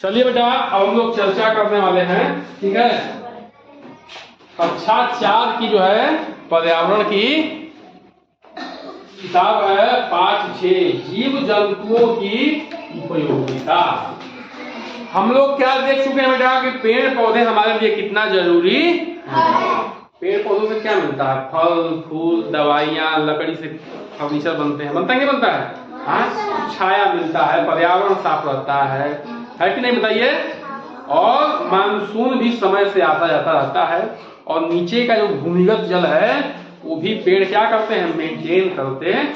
चलिए बेटा, अब हम लोग चर्चा करने वाले हैं। ठीक है, कक्षा 4 की जो है पर्यावरण की किताब है, पाठ 6 जीव जंतुओं की उपयोगिता। हम लोग क्या देख चुके हैं बेटा कि पेड़ पौधे हमारे लिए कितना जरूरी है। पेड़ पौधों से क्या मिलता है? फल फूल, दवाइयाँ, लकड़ी से फर्नीचर बनते हैं। बनता है नहीं बनता है? हाँ, छाया मिलता है, पर्यावरण साफ रहता है कि नहीं बताइए। और मानसून भी समय से आता जाता रहता है। और नीचे का जो भूमिगत जल है वो भी पेड़ क्या करते हैं? मेंटेन करते हैं।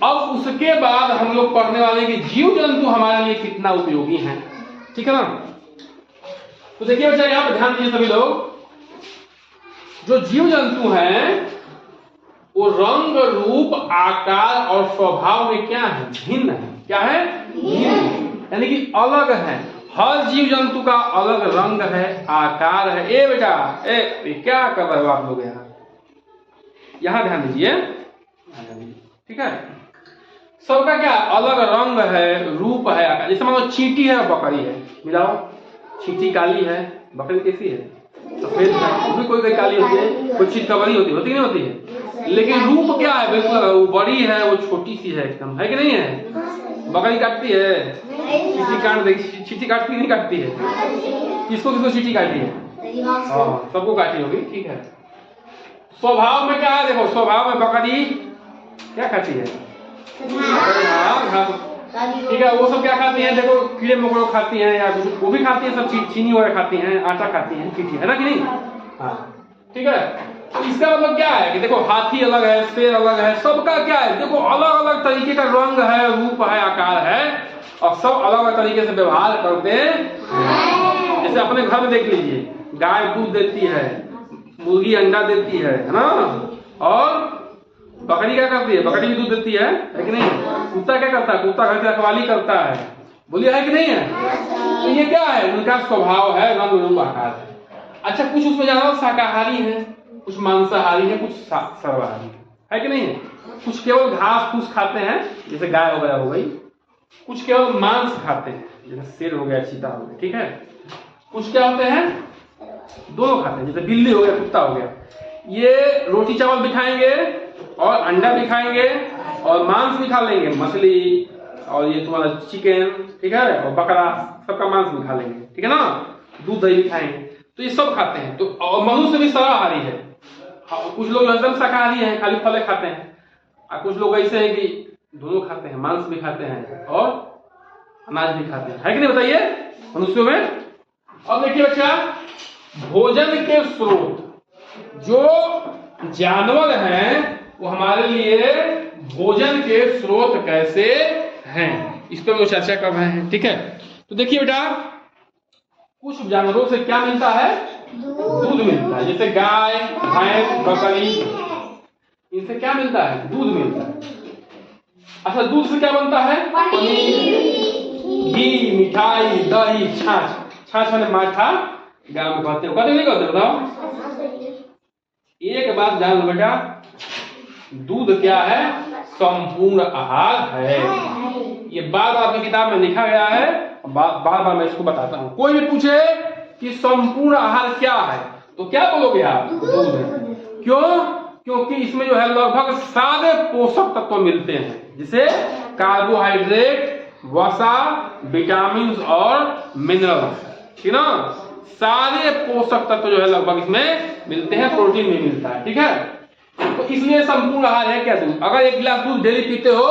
अब उसके बाद हम लोग पढ़ने वाले हैं कि जीव जंतु हमारे लिए कितना उपयोगी हैं। ठीक है ना? तो देखिए बच्चा, यहाँ पर ध्यान दीजिए सभी लोग। जो जीव जंतु हैं वो रंग, रूप, आकार और स्वभाव में क्या है? भिन्न है। क्या है? भिन्न, यानी कि अलग है। हर जीव जंतु का अलग रंग है, आकार है। ए बेटा, ए क्या कर रहे हो आप लोग? यहाँ ध्यान दीजिए। ठीक है, सबका क्या अलग रंग है, रूप है, आकार। जैसे मान लो चींटी है और बकरी है, मिलाओ। चींटी काली है, बकरी कैसी है? सफेद है। वो भी कोई काली होती है, कोई चितकबरी होती नहीं होती है। लेकिन रूप क्या है? बिल्कुल, वो बड़ी है, वो छोटी सी है एकदम, है कि नहीं है? बकरी काटती है, चींटी काट देगी। चींटी काटती नहीं काटती है? किसको किसको चींटी काटती है? हाँ, सबको काटी होगी। ठीक है, स्वभाव में क्या है? देखो, स्वभाव में बकरी क्या खाती है? घास। ठीक है, वो सब क्या खाती हैं? देखो, कीड़े मकोड़े खाती हैं, या वो भी खाती हैं, सब चीनी वगैरह खाती हैं, आटा खाती हैं, चींटी, है ना कि नहीं? हाँ, ठीक है। तो इसका मतलब क्या है कि देखो, हाथी अलग है, शेर अलग है, सबका क्या है? देखो, अलग अलग तरीके का रंग है, रूप है, आकार है, और सब अलग अलग तरीके से व्यवहार करते हैं। जैसे अपने घर में देख लीजिए, गाय दूध देती है, मुर्गी अंडा देती है ना? और बकरी क्या करती है? बकरी भी दूध देती है कि नहीं? कुत्ता क्या करता है? कुत्ता घर की रखवाली करता है। बोलिए, है कि नहीं है? तो ये क्या है? उनका स्वभाव है, रंग रूप आकार है। अच्छा, कुछ उसमें जानवर शाकाहारी है, कुछ मांसाहारी है, कुछ सर्वाहारी है कि नहीं है? कुछ केवल घास फूस खाते हैं, जैसे गाय वगैरह हो गई। कुछ केवल मांस खाते हैं, जैसे शेर हो गया, चीता हो गया। ठीक है, कुछ क्या होते हैं? दोनों खाते हैं, जैसे बिल्ली हो गया, कुत्ता हो गया। ये रोटी चावल भी खाएंगे और अंडा भी खाएंगे और मांस भी खा लेंगे, मछली और ये तुम्हारा चिकन, ठीक है, और बकरा, सबका मांस भी खा लेंगे। ठीक है ना? दूध दही भी खाएंगे। तो ये सब खाते हैं। तो और मनुष्य भी सर्वाहारी है। कुछ लोग एकदम शाकाहारी हैं, खाली फल खाते हैं, और कुछ लोग ऐसे हैं कि दोनों खाते हैं, मांस भी खाते हैं और अनाज भी खाते हैं, है कि नहीं बताइए मनुष्यों में? अब देखिए बच्चा, भोजन के स्रोत, जो जानवर हैं वो हमारे लिए भोजन के स्रोत कैसे हैं, इस पर हम चर्चा कर रहे हैं। ठीक है, तो देखिए बेटा, कुछ जानवरों से क्या मिलता है? दूध मिलता है। जैसे गाय, भैंस, बकरी, इनसे क्या मिलता है? दूध मिलता है। अच्छा, दूध से क्या बनता है? पनीर, घी, मिठाई, दही, छाछ। छाछ माने माठा, गाँव में कहते हो, कहते नहीं कहते? बताओ। एक बात जान लो बेटा, दूध क्या है? संपूर्ण आहार है। ये बार बार अपनी किताब में लिखा गया है, बार बार मैं इसको बताता हूँ। कोई भी पूछे कि संपूर्ण आहार क्या है, तो क्या बोलोगे आप? दूध है। क्यों? क्योंकि इसमें जो है लगभग सारे पोषक तत्व मिलते हैं, जैसे कार्बोहाइड्रेट, वसा, विटामिन और मिनरल्स। ठीक ना? सारे पोषक तत्व जो है लगभग इसमें मिलते हैं, प्रोटीन भी मिलता है। ठीक है, तो इसलिए संपूर्ण आहार है क्या दूध। अगर एक गिलास दूध डेली पीते हो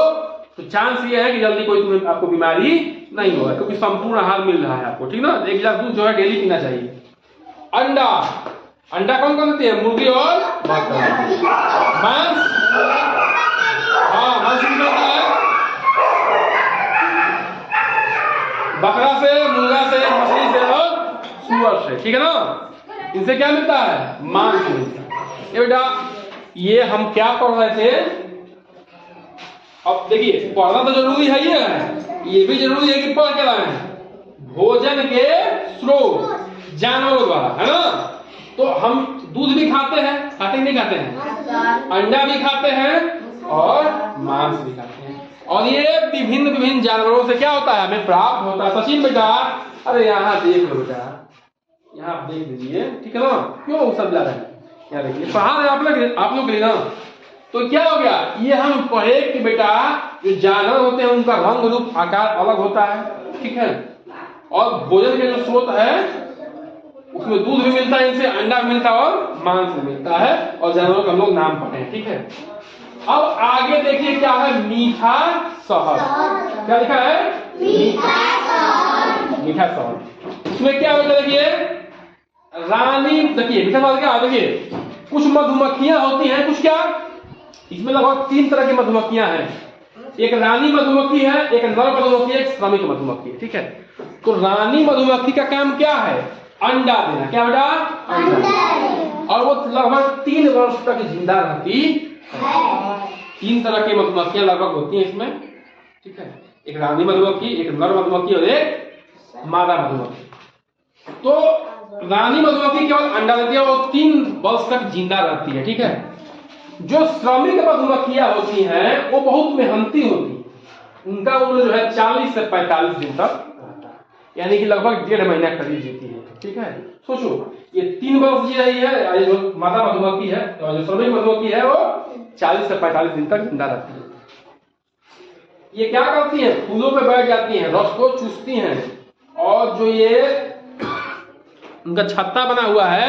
तो चांस ये है कि जल्दी कोई तुम्हें आपको बीमारी नहीं होगा, क्योंकि संपूर्ण आहार मिल रहा है आपको। ठीक ना? एक गिलास दूध जो है डेली पीना चाहिए। अंडा, अंडा कौन कौन देती है? मुर्गी और बकरा। मांस, हाँ, मांस मिलता है बकरा से, मुर्गा से, मछली से और सुअर से। ठीक है ना? इनसे क्या मिलता है? मांस मिलता है। ये बेटा, ये हम क्या पढ़ रहे थे? अब देखिए, पढ़ना तो जरूरी है, ये भी जरूरी है कि पढ़ के लाए हैं। भोजन के स्रोत जानवरों द्वारा, है ना? तो हम दूध भी खाते हैं, खाते नहीं खाते हैं? अंडा भी खाते हैं और मांस भी खाते हैं। और ये विभिन्न विभिन्न जानवरों से क्या होता है, हमें प्राप्त होता है। सचिन बेटा, अरे यहाँ देख लो बेटा, यहाँ आप देख लीजिए, ठीक है ना, क्यों सब ला रहे हैं, यहाँ देखिए पढ़ा रहे आप लोग के लिए ना। तो क्या हो गया, ये हम पढ़े कि बेटा जो जानवर होते हैं उनका रंग रूप आकार अलग होता है, ठीक है, और भोजन के जो स्रोत है उसमें दूध भी मिलता है, इनसे अंडा भी मिलता है और मांस भी मिलता है, और जानवरों का हम लोग नाम पढ़े हैं, ठीक है। अब आगे देखिए क्या है, मीठा शहद। क्या लिखा है, मीठा शहद। उसमें क्या होता है, देखिए रानी, देखिए मीठा शहद क्या है, देखिए कुछ मधुमक्खियां होती हैं, कुछ क्या, इसमें लगभग 3 तरह की मधुमक्खियां हैं। एक रानी मधुमक्खी है, एक नर मधुमक्खी है, एक श्रमिक मधुमक्खी है, ठीक है। तो रानी मधुमक्खी का काम क्या है, अंडा देना। क्या बेटा, अंडा। और वो लगभग 3 वर्ष तक जिंदा रहती है। 3 तरह की मधुमक्खियां लगभग होती हैं इसमें, ठीक है, एक रानी मधुमक्खी, एक नर मधुमक्खी और एक मादा मधुमक्खी। तो रानी मधुमक्खी केवल अंडा देती है, वो 3 वर्ष तक जिंदा रहती है, ठीक है। जो श्रमिक मधुमक्खियां होती हैं वो बहुत मेहनती होती है, उनका उम्र जो है 40 से 45 दिन तक रहता है, यानी कि लगभग 1.5 महीना करीब जीती है, ठीक है। सोचो ये 3 वर्ष जी रही है, जो मादा मधुमक्खी है, तो जो श्रमिक मधुमक्खी है वो 40 से 45 दिन तक जिंदा रहती है। ये क्या करती है, फूलों पे बैठ जाती हैं, रस को चूसती हैं, और जो ये उनका छत्ता बना हुआ है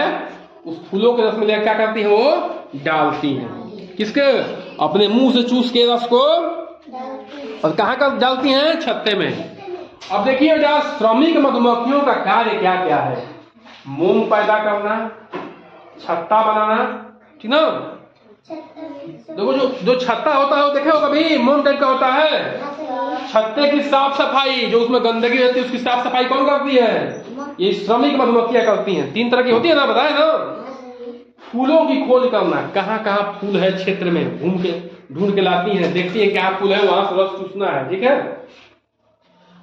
उस फूलों के रस में क्या करती है, वो डालती हैं, किसके, अपने मुंह से चूस के रस को, और कहाँ का डालती हैं, छत्ते में। अब देखिए बेटा श्रमिक मधुमक्खियों का कार्य क्या क्या है, मोम पैदा करना, छत्ता बनाना, ठीक ना। देखो जो छत्ता होता है वो देखे हो कभी, मोम टाइप का होता है। छत्ते की साफ सफाई, जो उसमें गंदगी रहती है उसकी साफ सफाई कौन करती है, ये श्रमिक मधुमक्खियां करती हैं। 3 तरह की होती है ना, बताए ना। फूलों की खोज करना, कहाँ कहाँ फूल है क्षेत्र में, घूम के ढूंढ के लाती हैं, देखती है क्या फूल है, वहां से रस चूसना है, ठीक है।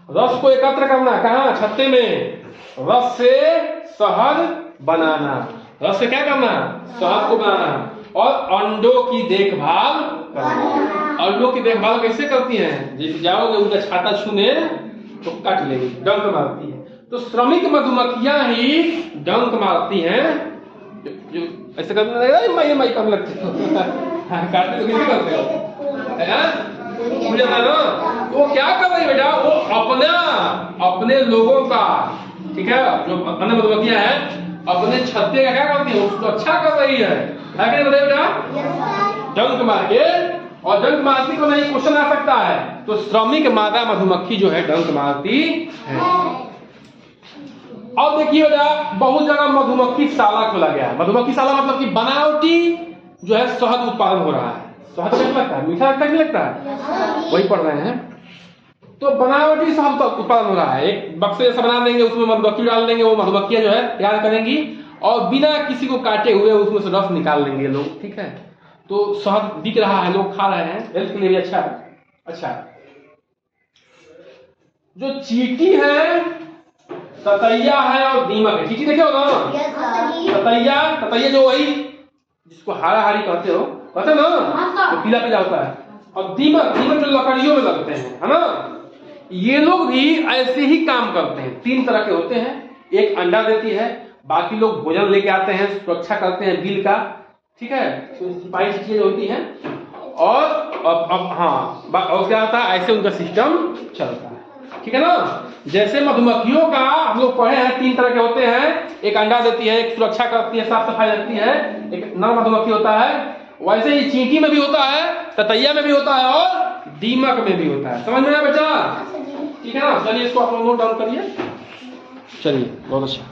रस को एकत्र करना, कहाँ, छत्ते में। रस से शहद बनाना, रस से क्या करना, शहद को बनाना। और अंडों की देखभाल करना। अंडों की देखभाल कैसे करती हैं, जैसे जाओगे उनका छाता छूने तो कट लेगी, डंक मारती है। तो श्रमिक मधुमक्खियां ही डंक मारती हैं, जो ऐसे करने लगेगा, माई करने लगती है, काटते तो कैसे करते हो, मुझे ना। तो वो क्या कर रही है बेटा, वो अपने लोगों का, ठीक है, जो अन्य मधुमक्खियां हैं अपने छत्ते का क्या करती है, उसको अच्छा कर रही है क्या बेटा, डंक मार के। और डंक मारती को नहीं, क्वेश्चन आ सकता है, तो श्रमिक मादा मधुमक्खी जो है डंक मारती है। अब देखिए बेटा बहुत जगह मधुमक्खी शाला खोला गया है। मधुमक्खी शाला मतलब कि बनावटी जो है शहद उत्पादन हो रहा है। शहद कैसा लगता है, मीठा लगता है, नहीं लगता है, वही पढ़ रहे हैं। तो बनावटी शहद उत्पादन हो रहा है, एक बक्से जैसा बना देंगे, उसमें मधुमक्खी डाल देंगे, वो मधुमक्खियां जो है तैयार करेंगी, और बिना किसी को काटे हुए उसमें से रस निकाल लेंगे लोग, ठीक है। तो शहद बिक रहा है, लोग खा रहे हैं, हेल्थ के लिए भी अच्छा है। अच्छा, जो चींटी है, ततैया है और दीमक है। चींटी देखे हो ना, ततैया जो वही जिसको हाराहारी कहते हो, कहते ना, तो पीला पीला होता है। और दीमक जो लकड़ियों में लगते हैं, है ना। ये लोग भी ऐसे ही काम करते हैं। 3 तरह के होते हैं, एक अंडा देती है, बाकी लोग भोजन लेके आते हैं, सुरक्षा करते हैं बिल का, ठीक है, सिपाही चीजें होती हैं। और अब हाँ, और क्या होता है, ऐसे उनका सिस्टम चलता है, ठीक है ना। जैसे मधुमक्खियों का हम लोग पढ़े हैं, 3 तरह के होते हैं, एक अंडा देती है, एक सुरक्षा करती है, साफ सफाई रखती है, एक नर मधुमक्खी होता है। वैसे ही चींटी में भी होता है, ततैया में भी होता है, और दीमक में भी होता है। समझ में आया बच्चा, ठीक है ना। चलिए इसको आप लोग नोट डाउन करिए। चलिए, बहुत अच्छा।